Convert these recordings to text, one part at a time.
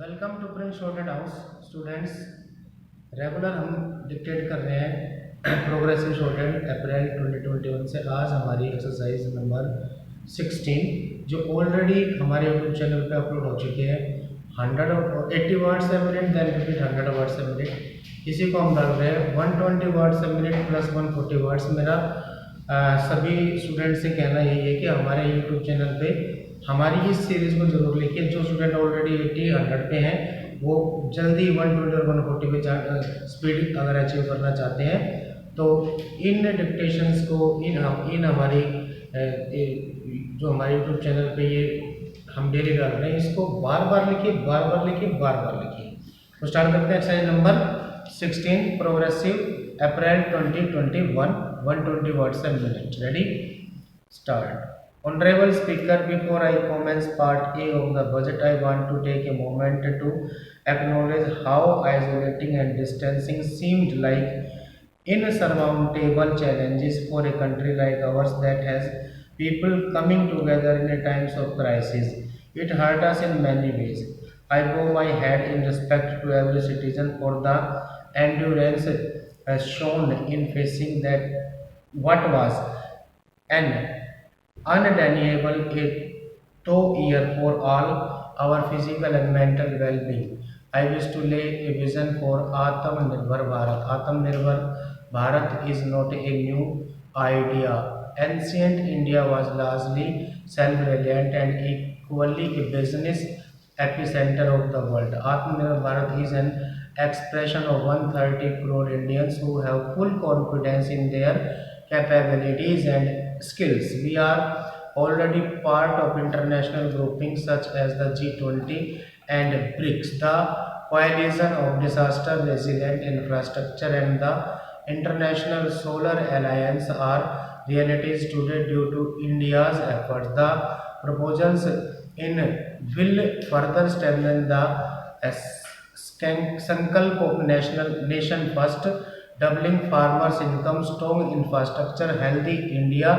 Welcome to prince shorthand house students. Regular हम dictate कर रहे हैं प्रोग्रेसिव शॉर्टेड अप्रैल 2021 से। आज हमारी एक्सरसाइज नंबर 16 जो ऑलरेडी हमारे यूट्यूब चैनल पे अपलोड हो चुकी है। 180 words a minute, then repeat 100 words a minute. इसी को हम डाल रहे हैं 120 words a minute plus 140 words. मेरा सभी स्टूडेंट से कहना यही है कि हमारे यूट्यूब चैनल पे हमारी इस सीरीज़ को जरूर लिखिए। जो स्टूडेंट ऑलरेडी 80 100 पे हैं वो जल्दी 120 और 140 पे स्पीड अगर अचीव करना चाहते हैं तो इन डिक्टेशंस को इन हमारी जो हमारे यूट्यूब चैनल पे ये हम डेली डाल रहे हैं, इसको बार बार लिखिए, बार बार लिखिए, बार बार लिखिए। तो स्टार्ट करते हैं exercise number 16 progressive April 2021 120 words a minute. Ready, start. Honorable Speaker, before I commence Part A of the budget, I want to take a moment to acknowledge how isolating and distancing seemed like insurmountable challenges for a country like ours that has people coming together in times of crisis. It hurt us in many ways. I bow my head in respect to every citizen for the endurance shown in facing that what was an undeniable a toe year for all our physical and mental well-being. I wish to lay a vision for Atmanirbhar Bharat. Atmanirbhar Bharat is not a new idea. Ancient India was largely self-reliant and equally a business epicenter of the world. Atmanirbhar Bharat is an expression of 130 crore Indians who have full confidence in their capabilities and skills. We are already part of international groupings such as the G20 and BRICS, the Coalition of Disaster Resilient Infrastructure, and the International Solar Alliance are realities today due to India's efforts. The proposals in will further strengthen the Sankalp of nation first, doubling farmers' income, strong infrastructure, healthy India,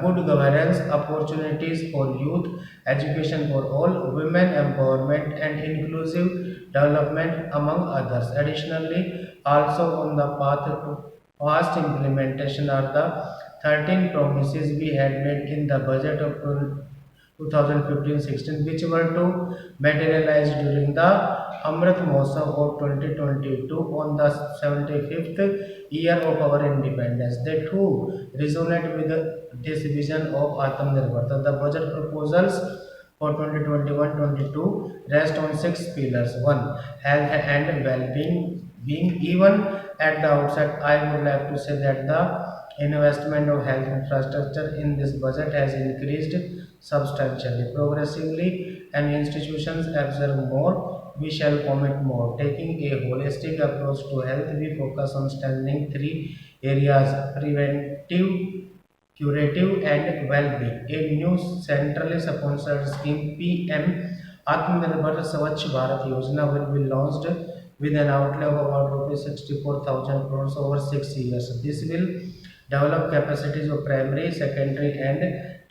good governance, opportunities for youth, education for all, women empowerment, and inclusive development, among others. Additionally, also on the path to fast implementation are the 13 promises we had made in the budget of 2015-16, which were to materialize during the Amrit Mahotsav of 2022 on the 75th year of our independence. They too resonate with this vision of Atmanirbharta. The budget proposals for 2021-22 rest on 6 pillars. 1. Health and well-being. Even at the outset, I would like to say that the investment of health infrastructure in this budget has increased substantially. Progressively, and institutions observe more, we shall commit more. Taking a holistic approach to health, we focus on strengthening 3 areas: preventive, curative, and well-being. A new centrally sponsored scheme, PM Atmanirbhar Swachh Bharat Yojana, will be launched with an outlay of about rupees 64,000 crores over 6 years. This will develop capacities of primary, secondary, and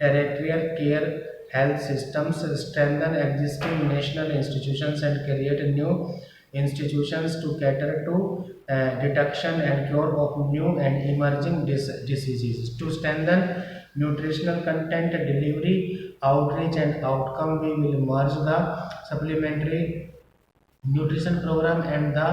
tertiary care health systems, strengthen existing national institutions, and create new institutions to cater to detection and cure of new and emerging diseases. To strengthen nutritional content delivery, outreach, and outcome, we will merge the supplementary nutrition program and the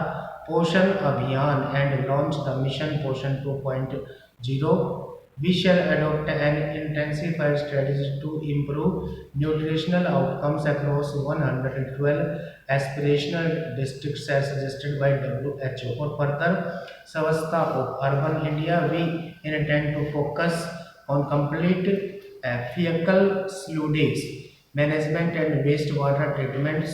Poshan Abhiyan and launch the mission Poshan 2.0. We shall adopt an intensified strategy to improve nutritional outcomes across 112 aspirational districts as suggested by WHO. For further Savasta of urban India, we intend to focus on complete fecal sewage management and wastewater treatment,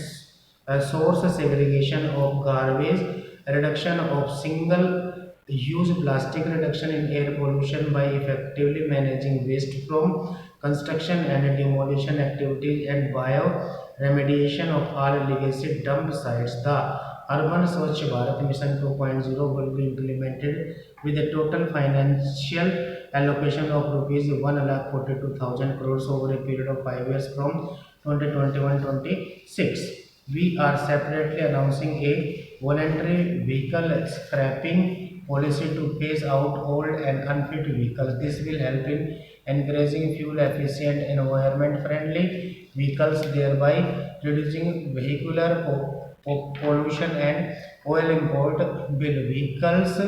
source segregation of garbage, reduction of single-use plastic, reduction in air pollution by effectively managing waste from construction and demolition activities, and bio-remediation of all legacy dump sites. The Urban Swachh Bharat Mission 2.0 will be implemented with a total financial allocation of rupees 1,42,000 crores over a period of 5 years from 2021-26. We are separately announcing a voluntary vehicle scrapping policy to phase out old and unfit vehicles. This will help in encouraging fuel efficient and environment friendly vehicles, thereby reducing vehicular pollution and oil import bill. Vehicles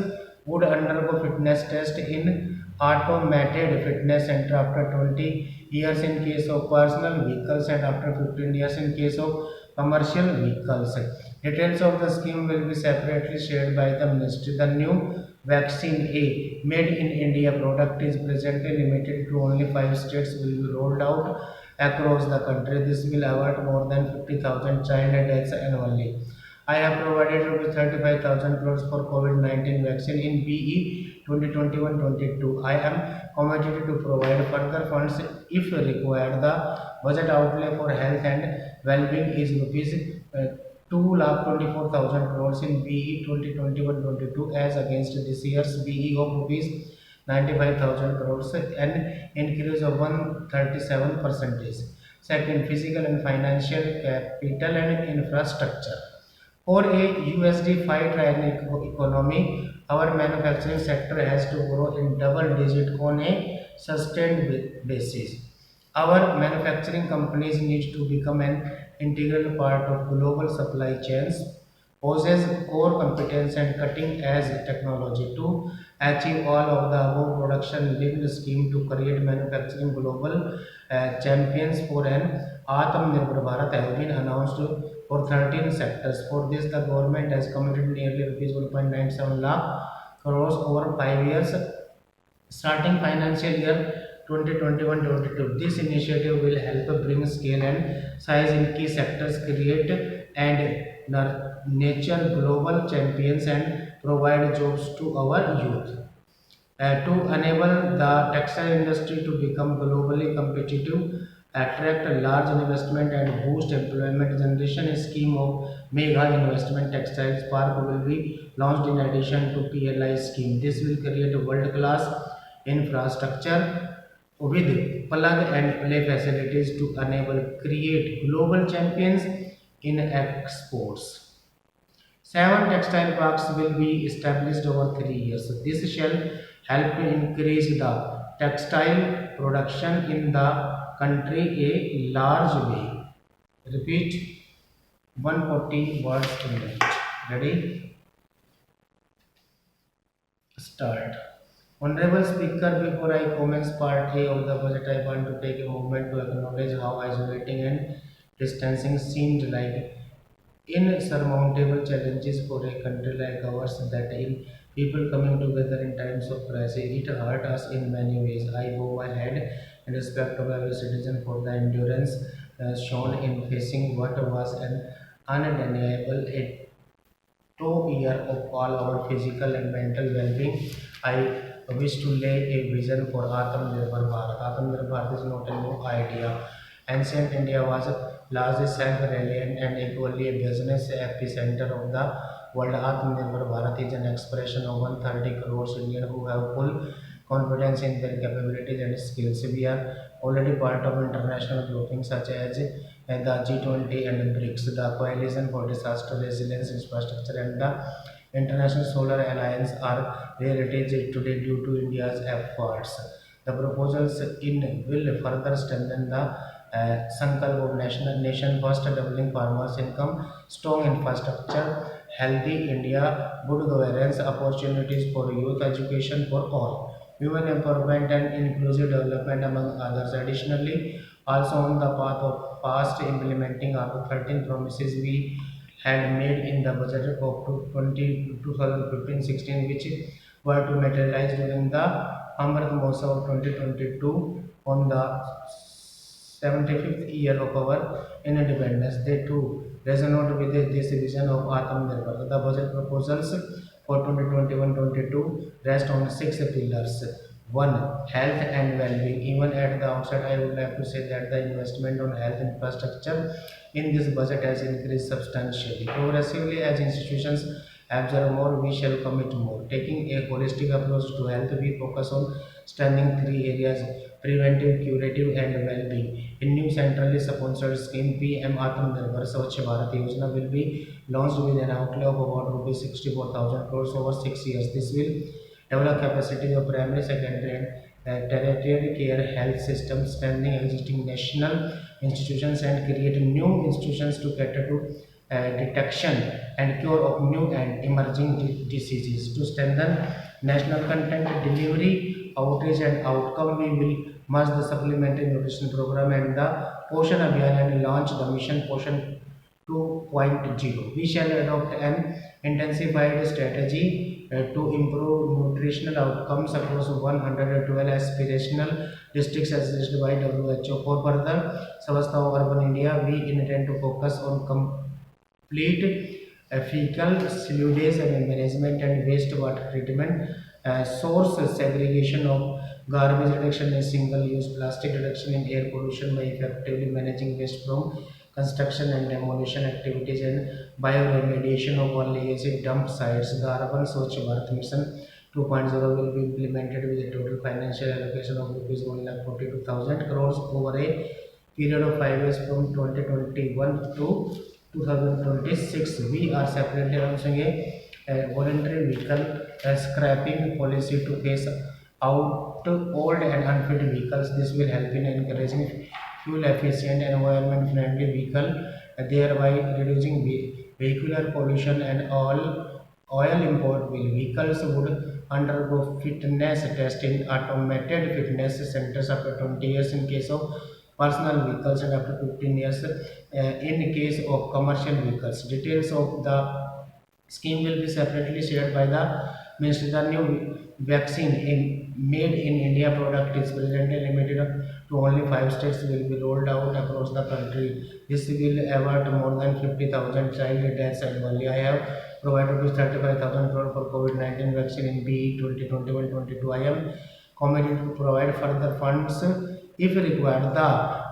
would undergo fitness test in automated fitness center after 20 years in case of personal vehicles and after 15 years in case of commercial vehicles. Details of the scheme will be separately shared by the ministry. The new vaccine A made in India product is presently limited to only 5 states, will be rolled out across the country. This will avert more than 50,000 child deaths annually. I have provided rupees 35,000 crores for COVID-19 vaccine in BE 2021-22. I am committed to provide further funds if required. The budget outlay for health and well-being is rupees 2,24,000 crores in BE 2021-22 as against this year's BE of rupees 95,000 crores, an increase of 137%. Second, physical and financial capital and infrastructure. For a USD 5 trillion economy, our manufacturing sector has to grow in double digit on a sustained basis. Our manufacturing companies need to become an integral part of global supply chains, possess core competence and cutting edge technology to achieve all of the above. Production linked scheme to create manufacturing global champions for an Atmanirbhar Bharat has been announced for 13 sectors. For this, the government has committed nearly rupees 1.97 lakh crores over 5 years starting financial year 2021-22. This initiative will help bring scale and size in key sectors, create and nurture global champions and provide jobs to our youth. To enable the textile industry to become globally competitive, attract a large investment and boost employment generation, a scheme of Mega Investment Textiles Park will be launched in addition to PLI scheme. This will create a world-class infrastructure with plug and play facilities to enable create global champions in exports. 7 textile parks will be established over 3 years. This shall help to increase the textile production in the country a large way. Repeat 140 words in minute. Ready? Start. Honorable Speaker, before I commence part A of the budget, I want to take a moment to acknowledge how isolating and distancing seemed like insurmountable challenges for a country like ours that in people coming together in times of crisis. It hurt us in many ways. I bow my head in respect of every citizen for the endurance shown in facing what was an undeniable 2 year of all our physical and mental well-being. I wish to lay a vision for Atmanirbhar Bharat. Atmanirbhar Bharat is not a new idea. Ancient India was largely self-reliant and equally a business epicenter of the world. Atmanirbhar Bharat is an expression of 130 crores Indians who have full confidence in their capabilities and skills. We are already part of international groupings such as the G20 and BRICS, the Coalition for Disaster Resilience Infrastructure, and the International Solar Alliance are realities today due to India's efforts. The proposals in will further strengthen the Sankalp of nation first, doubling farmers' income, strong infrastructure, healthy India, good governance, opportunities for youth, education for all, women empowerment and inclusive development among others. Additionally, also on the path of fast implementing of the 13 promises we had made in the budget of 2015-16, which were to materialize during the Amrit Mahotsav of 2022 on the 75th year of our independence. They too resonate with this vision of Atmanirbhar. The budget proposals for 2021-22 rest on 6 pillars. 1. Health and well-being. Even at the outset, I would like to say that the investment on health infrastructure in this budget has increased substantially. Progressively, as institutions absorb more, we shall commit more. Taking a holistic approach to health, we focus on strengthening three areas: preventive, curative, and well-being. A new centrally sponsored scheme, PM Atmanirbhar Swachh Bharat Yojana, will be launched with an outlay of about rupees 64,000 crores over 6 years. This will develop capacity of primary, secondary, and tertiary care health systems, strengthening existing national institutions and create new institutions to cater to detection and cure of new and emerging diseases. To strengthen national content delivery, outreach, and outcome, we will merge the supplementary nutrition program and the Poshan Abhiyan and launch the mission Poshan 2.0. We shall adopt an intensified strategy to improve nutritional outcomes across 112 aspirational districts as listed by WHO. For further Swasthya of Urban India, we intend to focus on complete fecal sewage and management and wastewater treatment, source segregation of garbage, reduction in single-use plastic, reduction in air pollution by effectively managing waste from construction and demolition activities, and bioremediation of all legacy dump sites. The Urban Swachh Bharat Mission 2.0 will be implemented with a total financial allocation of rupees 1,42,000 crores over a period of 5 years from 2021 to 2026. We are separately announcing a voluntary vehicle scrapping policy to phase out old and unfit vehicles. This will help in encouraging fuel efficient and environment friendly vehicle, thereby reducing vehicular pollution. And all oil import vehicles would undergo fitness testing automated fitness centers after 20 years in case of personal vehicles and after 15 years in case of commercial vehicles. Details of the scheme will be separately shared by the ministry. The new vaccine made in India product is presently limited to only 5 states, will be rolled out across the country. This will avert more than 50,000 child deaths annually. I have provided 35,000 crore for COVID-19 vaccine in BE 2021-22. I am committed to provide further funds if required. The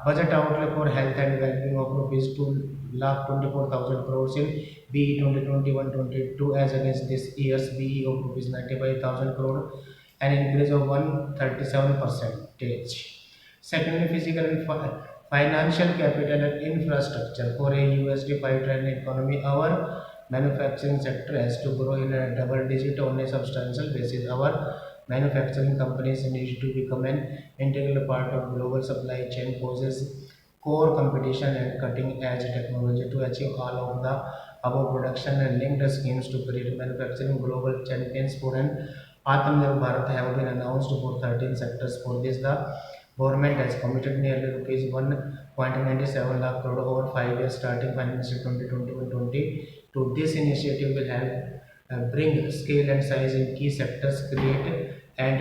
budget outlay for health and well-being of rupees 2,24,000 crores in BE 2021-22 as against this year's BE of rupees 95,000 crore, an increase of 137%. Secondly, physical and financial capital and infrastructure. For a USD 5 trillion economy, our manufacturing sector has to grow in a double digit on a substantial basis. Our manufacturing companies need to become an integral part of global supply chain, poses core competition and cutting edge technology. To achieve all of the above, production and linked schemes to create manufacturing global champions for an Atmanirbhar Bharat have been announced for 13 sectors. For this, the government has committed nearly rupees 1.97 lakh crore over 5 years starting financial 2021-20. This initiative will help bring scale and size in key sectors, create and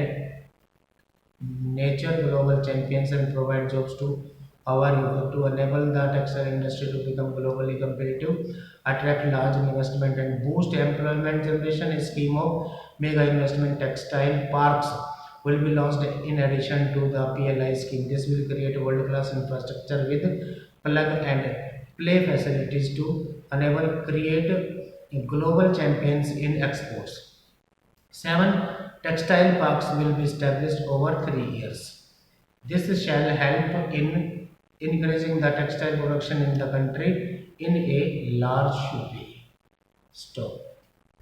nature global champions, and provide jobs to our youth. To enable the textile industry to become globally competitive, attract large investment, and boost employment generation. A scheme of mega investment textile parks will be launched in addition to the PLI scheme. This will create world-class infrastructure with plug and play facilities to enable create global champions in exports. 7 textile parks will be established over 3 years. This shall help in increasing the textile production in the country in a large way. Stop.